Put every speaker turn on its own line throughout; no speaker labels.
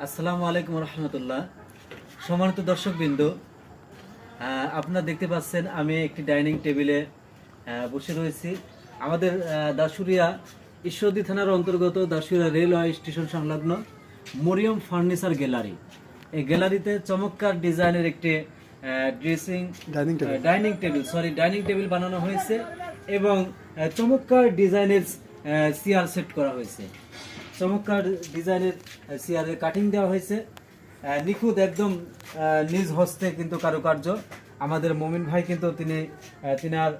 আসসালামু আলাইকুম রহমতুল্লাহ। সম্মানিত দর্শকবৃন্দ, আপনারা দেখতে পাচ্ছেন আমি একটি ডাইনিং টেবিলে বসে রয়েছি। আমাদের দাসুরিয়া ঈশ্বরদী থানার অন্তর্গত দাসুরিয়া রেলওয়ে স্টেশন সংলগ্ন মরিয়ম ফার্নিচার গ্যালারি। এই গ্যালারিতে চমৎকার ডিজাইনের একটি ডাইনিং টেবিল বানানো হয়েছে এবং চমৎকার ডিজাইনের চেয়ার সেট করা হয়েছে। চমৎকার ডিজাইনের চেয়ারের কাটিং দেওয়া হয়েছে, নিখুঁত একদম নিজ হস্তে কিন্তু কারুকার্য। আমাদের মমিন ভাই কিন্তু তিনার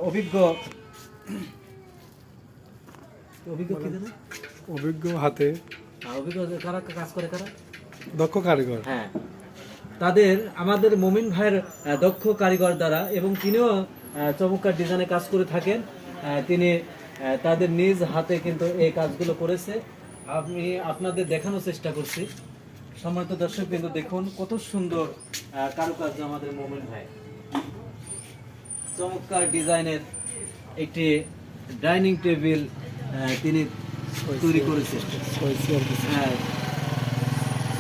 অভিজ্ঞ
হাতে
কারা কাজ করে, কারা
দক্ষ কারিগর,
হ্যাঁ, তাদের আমাদের মমিন ভাইয়ের দক্ষ কারিগর দ্বারা, এবং তিনিও চমৎকার ডিজাইনে কাজ করে থাকেন। তিনি তাদের নিজ হাতে কিন্তু এই কাজগুলো করেছে। আমি আপনাদের দেখানোর চেষ্টা করছি। সম্মানিত দর্শক কিন্তু দেখুন কত সুন্দর কারুকার্য আমাদের মোমিন ভাই। চমৎকার ডিজাইনের একটি ডাইনিং টেবিল তিনি তৈরি করেছেন।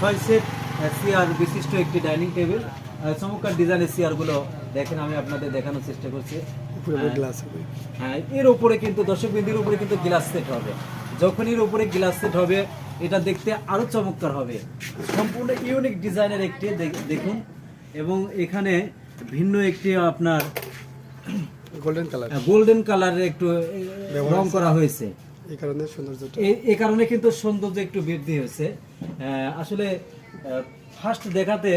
6 সেট চেয়ার বিশিষ্ট একটি ডাইনিং টেবিল। চমৎকার ডিজাইনের চেয়ারগুলো দেখেন, আমি আপনাদের দেখানোর চেষ্টা করছি। হ্যাঁ, এর উপরে কিন্তু দর্শকবৃন্দের উপরে কিন্তু গ্লাস সেট হবে। যখন এর উপরে গ্লাস সেট হবে, এটা দেখতে আরো চমৎকার হবে। সম্পূর্ণ ইউনিক ডিজাইনের একটি দেখুন, এবং এখানে ভিন্ন একটি আপনার গোল্ডেন কালারের একটু রং করা হয়েছে। এই কারণে কিন্তু সৌন্দর্য একটু বৃদ্ধি হয়েছে। আসলে ফার্স্ট দেখাতে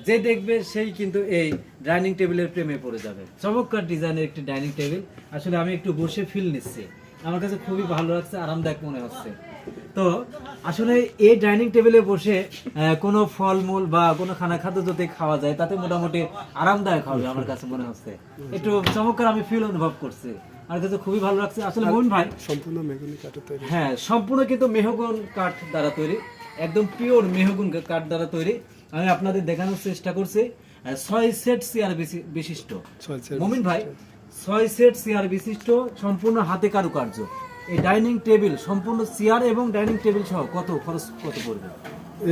যে দেখবে সেই কিন্তু এই ডাইনিং টেবিলের প্রেমে পড়ে যাবে। চমৎকার ডিজাইনের একটি ডাইনিং টেবিল। আসলে আমি একটু বসে ফিল নিচ্ছি, আমার কাছে খুবই ভালো লাগছে, আরামদায়ক মনে হচ্ছে। তো আসলে এই ডাইনিং টেবিলে বসে কোনো ফলমূল বা কোনো খাদ্য যদি খাওয়া যায়, তাতে মোটামুটি আরামদায়ক হবে আমার কাছে মনে হচ্ছে। একটু চমৎকার আমি ফিল অনুভব করছি, আমার কাছে খুবই ভালো লাগছে। আসলে মমিন ভাই
সম্পূর্ণ মেহগনি কাঠের তৈরি,
হ্যাঁ, সম্পূর্ণ কিন্তু মেহগন কাঠ দ্বারা তৈরি, একদম পিওর মেহগন কাঠ দ্বারা তৈরি। আমি আপনাদের দেখানোর চেষ্টা করছি। 6 সেট চেয়ার বিশিষ্ট মমিন ভাই, 6 সেট চেয়ার বিশিষ্ট সম্পূর্ণ হাতে কারুকার্য এই ডাইনিং টেবিল, সম্পূর্ণ চেয়ার এবং ডাইনিং টেবিল সহ কত খরচ পড়বে?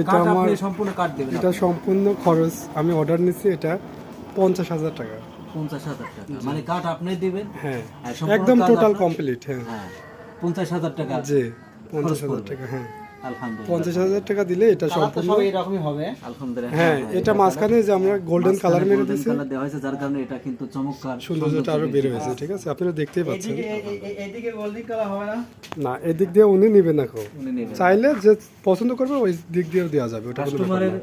এটা আমার
সম্পূর্ণ কাঠ দেবেন?
এটা সম্পূর্ণ খরচ আমি অর্ডার নিচ্ছি, এটা 50,000 টাকা।
50,000 টাকা মানে কাঠ আপনি দিবেন?
হ্যাঁ, একদম টোটাল কমপ্লিট। হ্যাঁ,
50,000 টাকা।
জি, 50,000 টাকা। হ্যাঁ,
আলহামদুলিল্লাহ
50,000 টাকা দিলে এটা সম্পূর্ণ
এরকমই হবে। আলহামদুলিল্লাহ।
হ্যাঁ, এটা মাঝখানে যে আমরা গোল্ডেন কালার মেরে দিয়েছি,
কালার দেওয়া হয়েছে, যার কারণে এটা কিন্তু চমৎকার
সৌন্দর্যটা আরো বেড়ে হয়েছে। ঠিক আছে, আপনারা দেখতেই পাচ্ছেন।
এইদিকে গোল্ডেন কালার হবে না?
না, এদিক দিয়ে উনি নেবেন না,
উনি নেবেন,
চাইলে যে পছন্দ করবে ওই দিক দিয়েও দেওয়া যাবে। ওটা
কাস্টমারের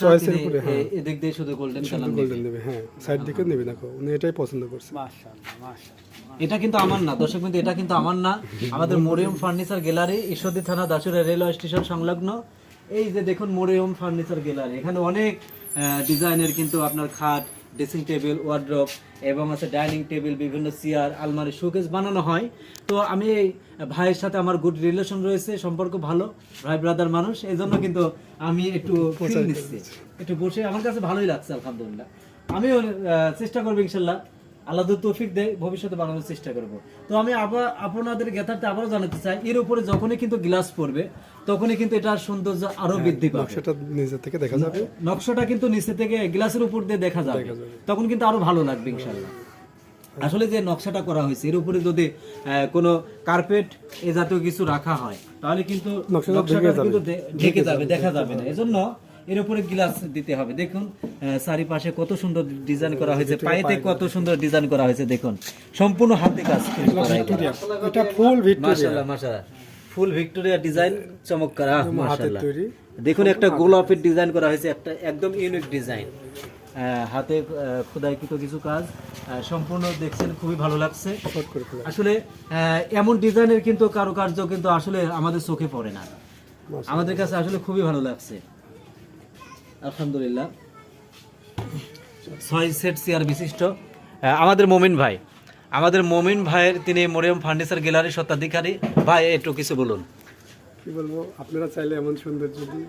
চয়েসের উপরে। হ্যাঁ,
এদিক দিয়ে শুধু গোল্ডেন কালার
নেবে। হ্যাঁ, সাইড দিকে নেবে না, উনি এটাই পছন্দ করছে।
মাশাআল্লাহ, মাশাআল্লাহ। এটা কিন্তু আমার না দর্শক বিন্দু, এটা কিন্তু আমার না, আমাদের মরিয়ম ফার্নিচার গ্যালারি, ঈশ্বরদী থানা দাসুরিয়া রেলওয়ে স্টেশন সংলগ্ন। এই যে দেখুন মরিয়ম ফার্নিচার গ্যালারি, এখানে অনেক ডিজাইনের কিন্তু আপনার খাট, ড্রেসিং টেবিল, ওয়ার্ড্রপ এবং আছে ডাইনিং টেবিল, বিভিন্ন চেয়ার, আলমারি, শোকেস বানানো হয়। তো আমি এই ভাইয়ের সাথে আমার গুড রিলেশন রয়েছে, সম্পর্ক ভালো, ভাই ব্রাদার মানুষ, এই জন্য কিন্তু আমি একটু ফিল নিচ্ছি, একটু বসে আমার কাছে ভালোই লাগছে। আলহামদুলিল্লাহ, আমিও চেষ্টা করবো ইনশাল্লাহ, আল্লাহ তৌফিক দেয়, ভবিষ্যতে বানানোর চেষ্টা করব। তো আমি আবার আপনাদের জ্ঞাতার্থে আবারও জানাতে চাই, এর উপরে যখনই কিন্তু গ্লাস পড়বে, তখনই কিন্তু এটার সৌন্দর্য আরো বৃদ্ধি পাবে।
নকশাটা নিচে থেকে দেখা যাবে,
নকশাটা কিন্তু নিচে থেকে গ্লাসের উপর দিয়ে দেখা যাবে, তখন কিন্তু আরো ভালো লাগবে ইনশাআল্লাহ। আসলে যে নকশাটা করা হয়েছে, এর উপরে যদি কোনো কার্পেট এ জাতীয় কিছু রাখা হয়, তাহলে কিন্তু নকশাটা কিন্তু ঢেকে যাবে, দেখা যাবে না। এজন্য এর উপরে গ্লাস দিতে হবে। দেখুন চারিপাশে কত সুন্দর ডিজাইন করা হয়েছে, পায়েতে কত সুন্দর ডিজাইন করা হয়েছে, দেখুন সম্পূর্ণ হাতে কাজ করা।
এটা ফুল ভিক্টোরিয়া,
মাশাআল্লাহ, মাশাআল্লাহ, ফুল ভিক্টোরিয়া ডিজাইন, চমৎকার, মাশাআল্লাহ। দেখুন একটা গোলাপের ডিজাইন করা হয়েছে, একটা একদম ইউনিক ডিজাইন, হাতে খোদাইকৃত কিছু কাজ, সম্পূর্ণ দেখছেন, খুবই ভালো লাগছে। আসলে এমন ডিজাইনের কিন্তু কারুকার্য কিন্তু আসলে আমাদের চোখে পড়ে না, আমাদের কাছে আসলে খুবই ভালো লাগছে। আলহামদুলিল্লাহ, 6 সেট চেয়ার বিশিষ্ট আমাদের মমিন ভাইয়ের, তিনি মরিয়ম ফার্নিচার গ্যালারির স্বত্বাধিকারী। ভাই একটু কিছু বলুন।
কি বলবো, আপনারা চাইলে এমন সুন্দর যদি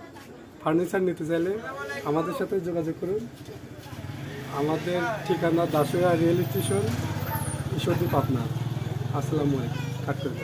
ফার্নিচার নিতে চাইলে আমাদের সাথে যোগাযোগ করুন। আমাদের ঠিকানা দাসুরিয়া রেল স্টেশন, ঈশ্বরদী, পাবনা। আসসালামু আলাইকুম। কাট করে